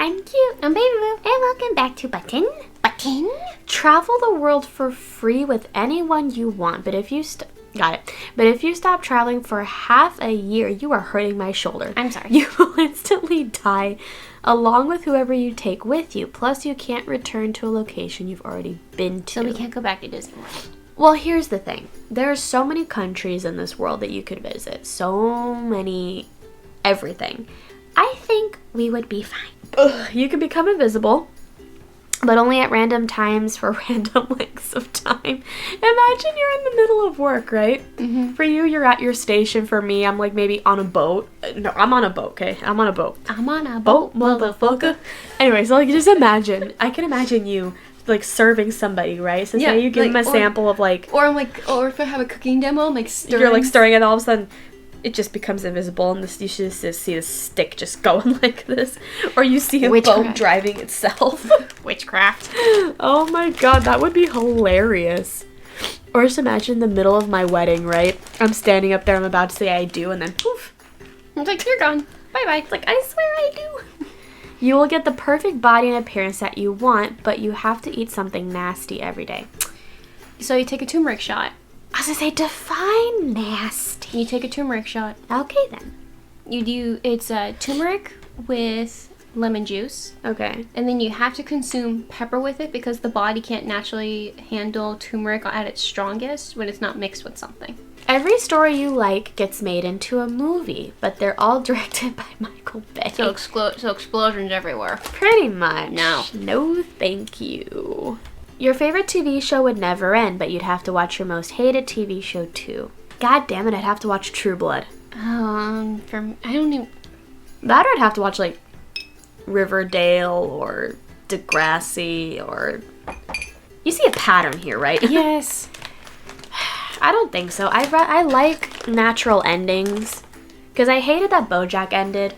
I'm cute. I'm Baby Boo. And welcome back to Button. Button. Travel the world for free with anyone you want, but if you But if you stop traveling for half a year, you are hurting my shoulder. I'm sorry. You will instantly die along with whoever you take with you. Plus, you can't return to a location you've already been to. So we can't go back to Disney World. Well, here's the thing. There are so many countries in this world that you could visit. So many everything. I think we would be fine. Ugh, you could become invisible, but only at random times for random lengths of time. Imagine you're in the middle of work, right? Mm-hmm. For you, you're at your station. For me, I'm like maybe on a boat. No, I'm on a boat, okay? I'm on a boat. I'm on a boat, motherfucker. Anyway, so like just imagine. I can imagine you like serving somebody, right? So say you give them a sample of like... Or if I have a cooking demo, I'm like stirring. You're like stirring it, and all of a sudden it just becomes invisible, and you should just see the stick just going like this. Or you see a boat driving itself. Witchcraft. Oh my god, that would be hilarious. Or just imagine the middle of my wedding, right? I'm standing up there, I'm about to say I do, and then poof. I'm like, you're gone. Bye-bye. It's like, I swear I do. You will get the perfect body and appearance that you want, but you have to eat something nasty every day. So you take a turmeric shot. I was gonna say, define nasty. You take a turmeric shot. Okay, then. It's turmeric with lemon juice. Okay. And then you have to consume pepper with it because the body can't naturally handle turmeric at its strongest when it's not mixed with something. Every story you like gets made into a movie, but they're all directed by Michael Bay. So explosions everywhere. Pretty much. No. No, thank you. Your favorite TV show would never end, but you'd have to watch your most hated TV show too. God damn it, I'd have to watch True Blood. I don't even... That or I'd have to watch, like, Riverdale or Degrassi or... You see a pattern here, right? Yes. I don't think so. I like natural endings. Because I hated that BoJack ended.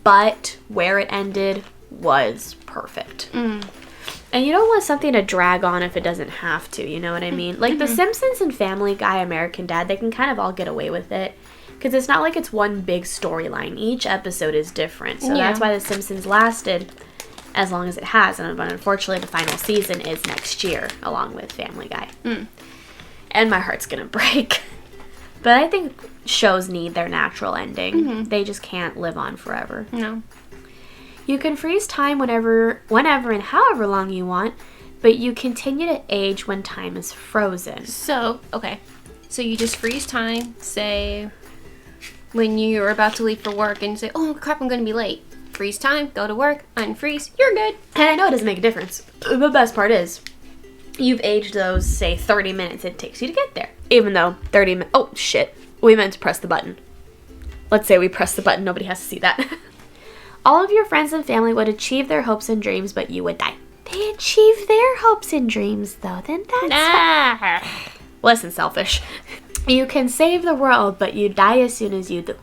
But where it ended was perfect. Mm. And you don't want something to drag on if it doesn't have to, you know what I mean? Like The Simpsons and Family Guy, American Dad, they can kind of all get away with it. Because it's not like it's one big storyline. Each episode is different. So that's why The Simpsons lasted as long as it has. And unfortunately, the final season is next year, along with Family Guy. Mm. And my heart's gonna break. But I think shows need their natural ending. Mm-hmm. They just can't live on forever. No. You can freeze time whenever and however long you want, but you continue to age when time is frozen. So, okay. So you just freeze time, say, when you're about to leave for work and say, oh crap, I'm going to be late. Freeze time, go to work, unfreeze, you're good. And I know it doesn't make a difference. The best part is, you've aged those, say, 30 minutes it takes you to get there. Even though 30 minutes... Oh, shit. We meant to press the button. Let's say we press the button. Nobody has to see that. All of your friends and family would achieve their hopes and dreams, but you would die. They achieve their hopes and dreams, though. Then that's... Listen, selfish. You can save the world, but you die as soon as you do.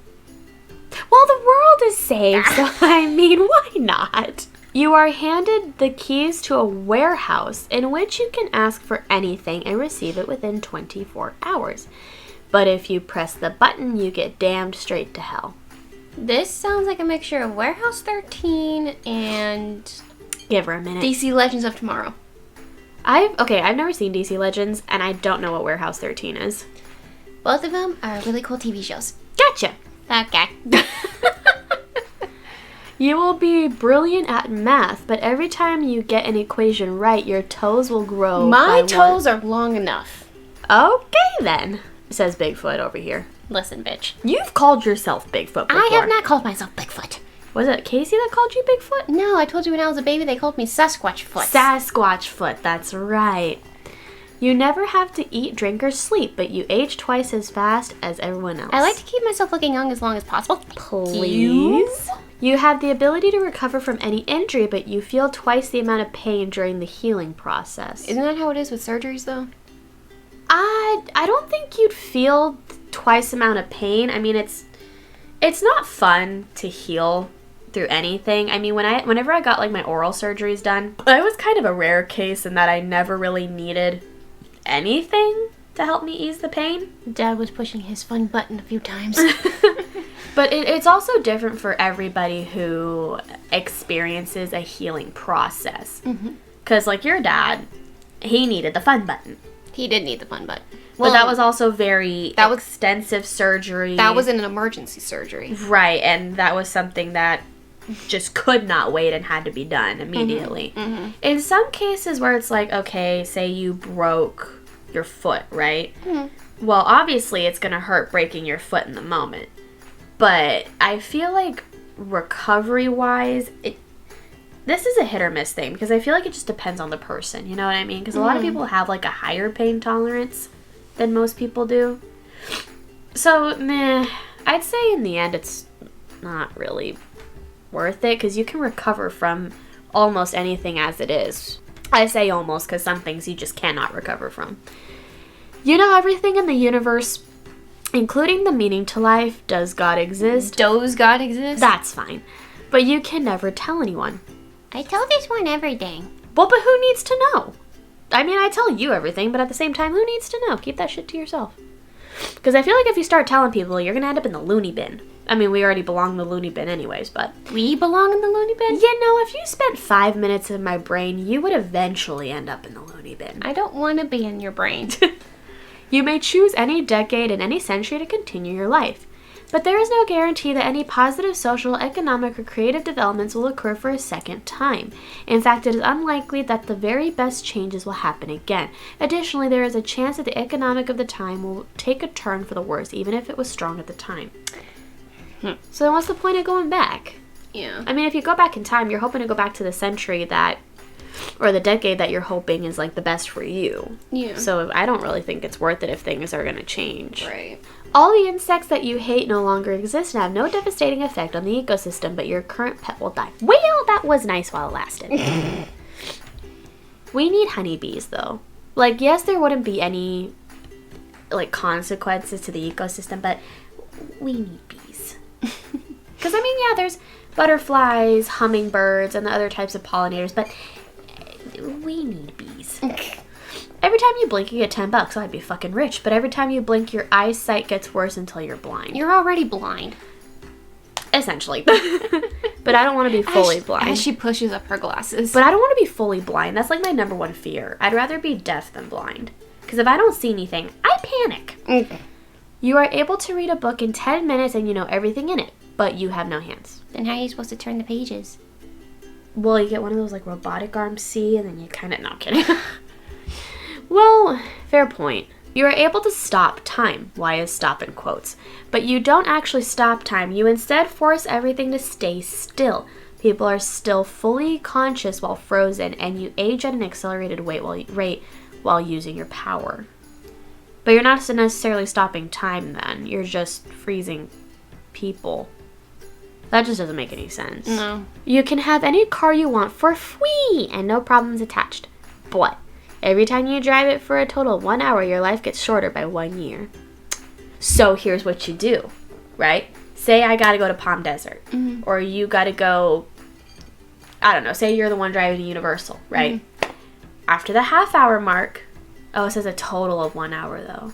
Well, the world is saved, so I mean, why not? You are handed the keys to a warehouse in which you can ask for anything and receive it within 24 hours. But if you press the button, you get damned straight to hell. This sounds like a mixture of Warehouse 13 and... Give her a minute. DC Legends of Tomorrow. I've never seen DC Legends, and I don't know what Warehouse 13 is. Both of them are really cool TV shows. Gotcha. Okay. You will be brilliant at math, but every time you get an equation right, your toes will grow. My toes are long enough. Okay, then, says Bigfoot over here. Listen, bitch. You've called yourself Bigfoot before. I have not called myself Bigfoot. Was it Casey that called you Bigfoot? No, I told you when I was a baby they called me Sasquatch Foot. Sasquatch Foot, that's right. You never have to eat, drink, or sleep, but you age twice as fast as everyone else. I like to keep myself looking young as long as possible. Please? You have the ability to recover from any injury, but you feel twice the amount of pain during the healing process. Isn't that how it is with surgeries, though? I don't think you'd feel twice the amount of pain. I mean, it's not fun to heal through anything. I mean, whenever I got like my oral surgeries done, I was kind of a rare case in that I never really needed anything to help me ease the pain. Dad was pushing his fun button a few times. But it's also different for everybody who experiences a healing process. Because, like, your dad, he needed the fun button. He did need the fun button. Well, but that was also very extensive surgery. That was an emergency surgery. Right, and that was something that just could not wait and had to be done immediately. In some cases where it's like, okay, say you broke your foot, right? Well, obviously it's going to hurt breaking your foot in the moment. But I feel like recovery-wise, this is a hit or miss thing because I feel like it just depends on the person, you know what I mean? Because a lot of people have like a higher pain tolerance than most people do. So, I'd say in the end it's not really worth it because you can recover from almost anything as it is. I say almost because some things you just cannot recover from. You know, everything in the universe, including the meaning to life, does God exist? Does God exist? That's fine. But you can never tell anyone. I tell this one everything. Well, but who needs to know? I mean, I tell you everything, but at the same time, who needs to know? Keep that shit to yourself. Because I feel like if you start telling people, you're going to end up in the loony bin. I mean, we already belong in the loony bin anyways, but... We belong in the loony bin? You know, if you spent 5 minutes in my brain, you would eventually end up in the loony bin. I don't want to be in your brain. You may choose any decade and any century to continue your life. But there is no guarantee that any positive social, economic, or creative developments will occur for a second time. In fact, it is unlikely that the very best changes will happen again. Additionally, there is a chance that the economic of the time will take a turn for the worse, even if it was strong at the time. So then what's the point of going back? Yeah. I mean, if you go back in time, you're hoping to go back to the century that, or the decade that you're hoping is, like, the best for you. Yeah. So I don't really think it's worth it if things are going to change. Right. All the insects that you hate no longer exist and have no devastating effect on the ecosystem, but your current pet will die. Well, that was nice while it lasted. We need honeybees, though. Like, yes, there wouldn't be any, like, consequences to the ecosystem, but we need bees. Because, I mean, yeah, there's butterflies, hummingbirds, and the other types of pollinators, but we need bees. Every time you blink, you get $10. So I'd be fucking rich. But every time you blink, your eyesight gets worse until you're blind. You're already blind. Essentially. But I don't want to be fully blind. As she pushes up her glasses. But I don't want to be fully blind. That's like my number one fear. I'd rather be deaf than blind. Because if I don't see anything, I panic. You are able to read a book in 10 minutes and you know everything in it. But you have no hands. Then how are you supposed to turn the pages? Well, you get one of those like robotic arms, see? And then you kind of... No, I'm kidding. Well, fair point. You are able to stop time. Why is stop in quotes? But you don't actually stop time. You instead force everything to stay still. People are still fully conscious while frozen, and you age at an accelerated rate while using your power. But you're not necessarily stopping time then. You're just freezing people. That just doesn't make any sense. No. You can have any car you want for free and no problems attached. But every time you drive it for a total of 1 hour, your life gets shorter by 1 year. So here's what you do, right? Say I gotta go to Palm Desert. Or you gotta go, I don't know, say you're the one driving to Universal, right? After the half-hour mark, it says a total of 1 hour, though.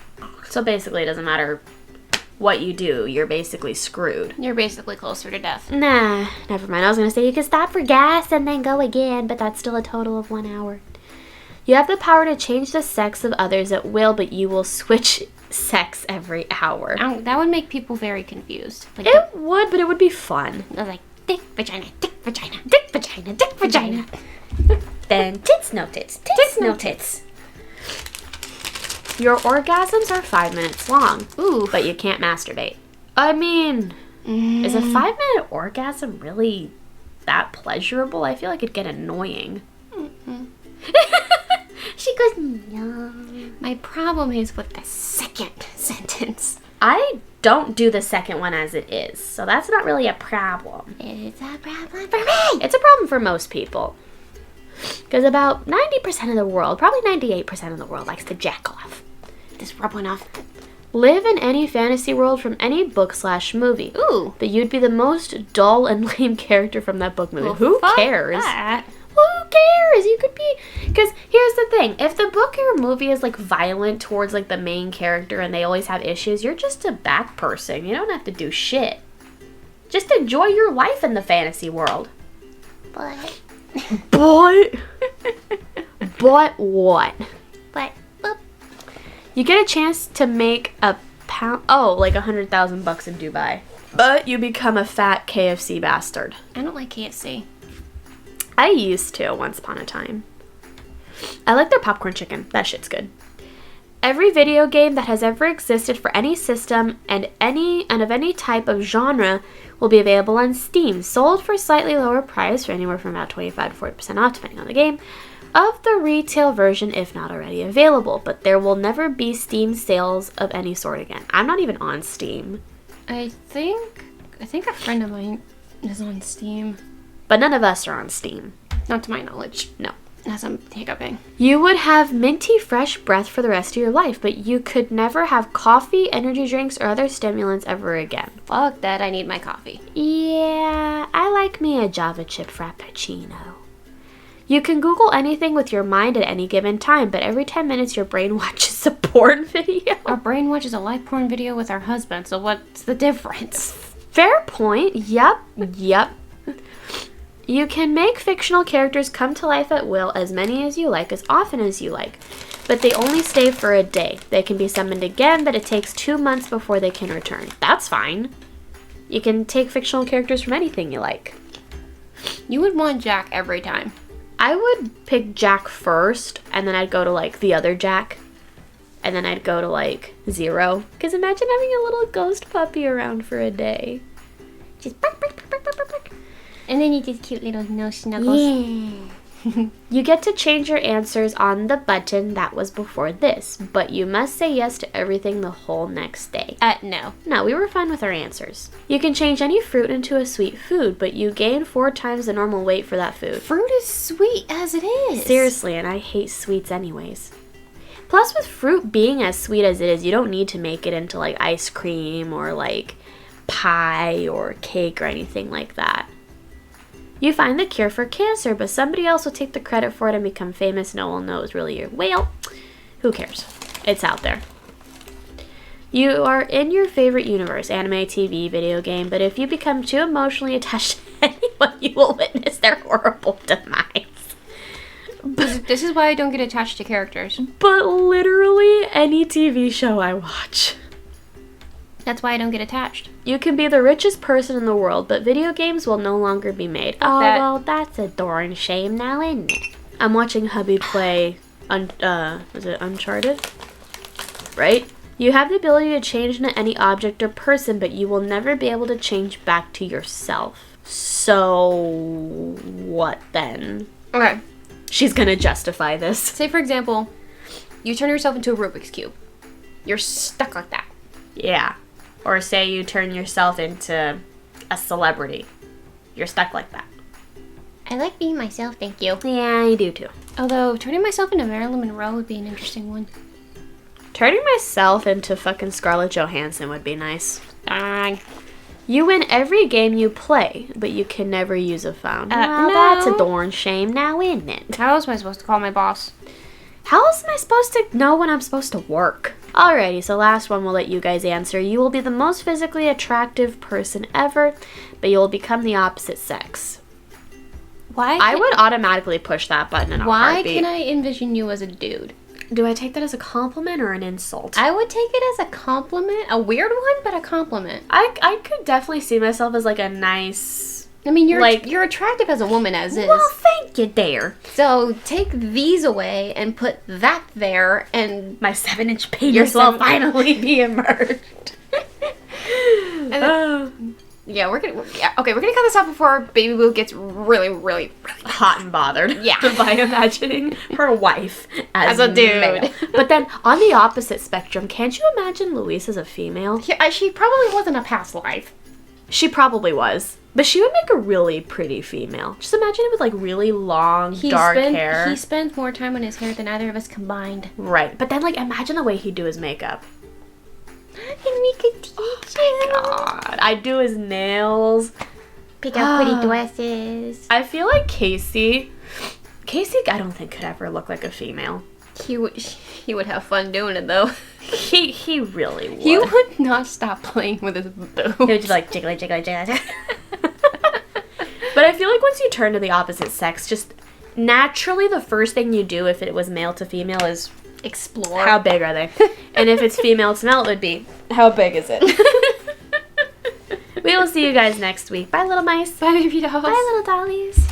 So basically, it doesn't matter what you do. You're basically screwed. You're basically closer to death. Nah, never mind. I was gonna say you can stop for gas and then go again, but that's still a total of 1 hour. You have the power to change the sex of others at will, but you will switch sex every hour. That would make people very confused. Like It would, but it would be fun. like, dick, vagina, dick, vagina. Dick, vagina, dick, vagina. Then tits, no tits. Tits, no tits. Your orgasms are 5 minutes long. Ooh. But you can't masturbate. I mean, is a 5-minute orgasm really that pleasurable? I feel like it'd get annoying. She goes, no. My problem is with the second sentence. I don't do the second one as it is, so that's not really a problem. It's a problem for me. It's a problem for most people. Because about 90% of the world, probably 98% of the world, likes to jack off. Just rub one off. Live in any fantasy world from any book/movie. Ooh. But you'd be the most dull and lame character from that book movie. Well, Who fuck cares? that. Well, who cares? You could be... Because here's the thing. If the book or movie is, like, violent towards, like, the main character and they always have issues, you're just a back person. You don't have to do shit. Just enjoy your life in the fantasy world. But... But... But what? But... Boop. You get a chance to make a pound... Oh, like $100,000 in Dubai. But you become a fat KFC bastard. I don't like KFC. I used to once upon a time. I like their popcorn chicken. That shit's good. Every video game that has ever existed for any system and of any type of genre will be available on Steam, sold for slightly lower price, for anywhere from about 25 to 40% off, depending on the game, of the retail version, if not already available. But there will never be Steam sales of any sort again. I'm not even on Steam. I think a friend of mine is on Steam. But none of us are on Steam. Not to my knowledge. No. As I'm hiccuping. You would have minty fresh breath for the rest of your life, but you could never have coffee, energy drinks, or other stimulants ever again. Fuck that, I need my coffee. Yeah, I like me a Java chip frappuccino. You can Google anything with your mind at any given time, but every 10 minutes your brain watches a porn video. Our brain watches a live porn video with our husband, so what's the difference? Fair point. Yep. You can make fictional characters come to life at will, as many as you like, as often as you like. But they only stay for a day. They can be summoned again, but it takes 2 months before they can return. That's fine. You can take fictional characters from anything you like. You would want Jack every time. I would pick Jack first, and then I'd go to, like, the other Jack. And then I'd go to, like, Zero. Because imagine having a little ghost puppy around for a day. Just bark, bark, bark, bark, bark, bark. And then you just cute little nose snuggles. Yeah. You get to change your answers on the button that was before this, but you must say yes to everything the whole next day. No. No, we were fine with our answers. You can change any fruit into a sweet food, but you gain 4 times the normal weight for that food. Fruit is sweet as it is. Seriously, and I hate sweets anyways. Plus, with fruit being as sweet as it is, you don't need to make it into, like, ice cream or, like, pie or cake or anything like that. You find the cure for cancer, but somebody else will take the credit for it and become famous. No one knows really your... Well, who cares? It's out there. You are in your favorite universe, anime, TV, video game, but if you become too emotionally attached to anyone, you will witness their horrible demise. This is why I don't get attached to characters. But literally any TV show I watch. That's why I don't get attached. You can be the richest person in the world, but video games will no longer be made. Oh, well, that's a darn shame now, isn't it? I'm watching hubby play, was it Uncharted? Right? You have the ability to change into any object or person, but you will never be able to change back to yourself. So, what then? Okay. She's gonna justify this. Say, for example, you turn yourself into a Rubik's Cube. You're stuck like that. Yeah. Or say you turn yourself into a celebrity. You're stuck like that. I like being myself, thank you. Yeah, I do too. Although, turning myself into Marilyn Monroe would be an interesting one. Turning myself into fucking Scarlett Johansson would be nice. Fine. You win every game you play, but you can never use a phone. Well, no. That's a darn shame now, isn't it? How else am I supposed to call my boss? How else am I supposed to know when I'm supposed to work? Alrighty, so last one we'll let you guys answer. You will be the most physically attractive person ever, but you will become the opposite sex. Why? I would automatically push that button in a Why heartbeat. can I envision you as a dude? Do I take that as a compliment or an insult? I would take it as a compliment. A weird one, but a compliment. I could definitely see myself as like a nice... I mean, Like- you're attractive as a woman as is. Well, thank you there. So take these away and put that there, and My 7-inch penis will finally be emerged. yeah, we're gonna cut this off before Baby Boo gets really, really, really Hot and bothered. Yeah. By imagining her wife as a dude. male. But then on the opposite spectrum, can't you imagine Louise as a female? Yeah, she probably wasn't a past life. She probably was. But she would make a really pretty female. Just imagine it with like really long, dark hair. He spends more time on his hair than either of us combined. Right. But then like imagine the way he'd do his makeup. And we could teach him. God. I'd do his nails. Pick out pretty dresses. I feel like Casey Casey, I don't think could ever look like a female. He would have fun doing it though. He really would. He would not stop playing with his boobs. He would just like jiggly, jiggly, jiggly. But I feel like once you turn to the opposite sex, just naturally the first thing you do if it was male to female is Explore. how big are they? And if it's female to male, it would be how big is it? We will see you guys next week. Bye, little mice. Bye, baby dolls. Bye, little dollies.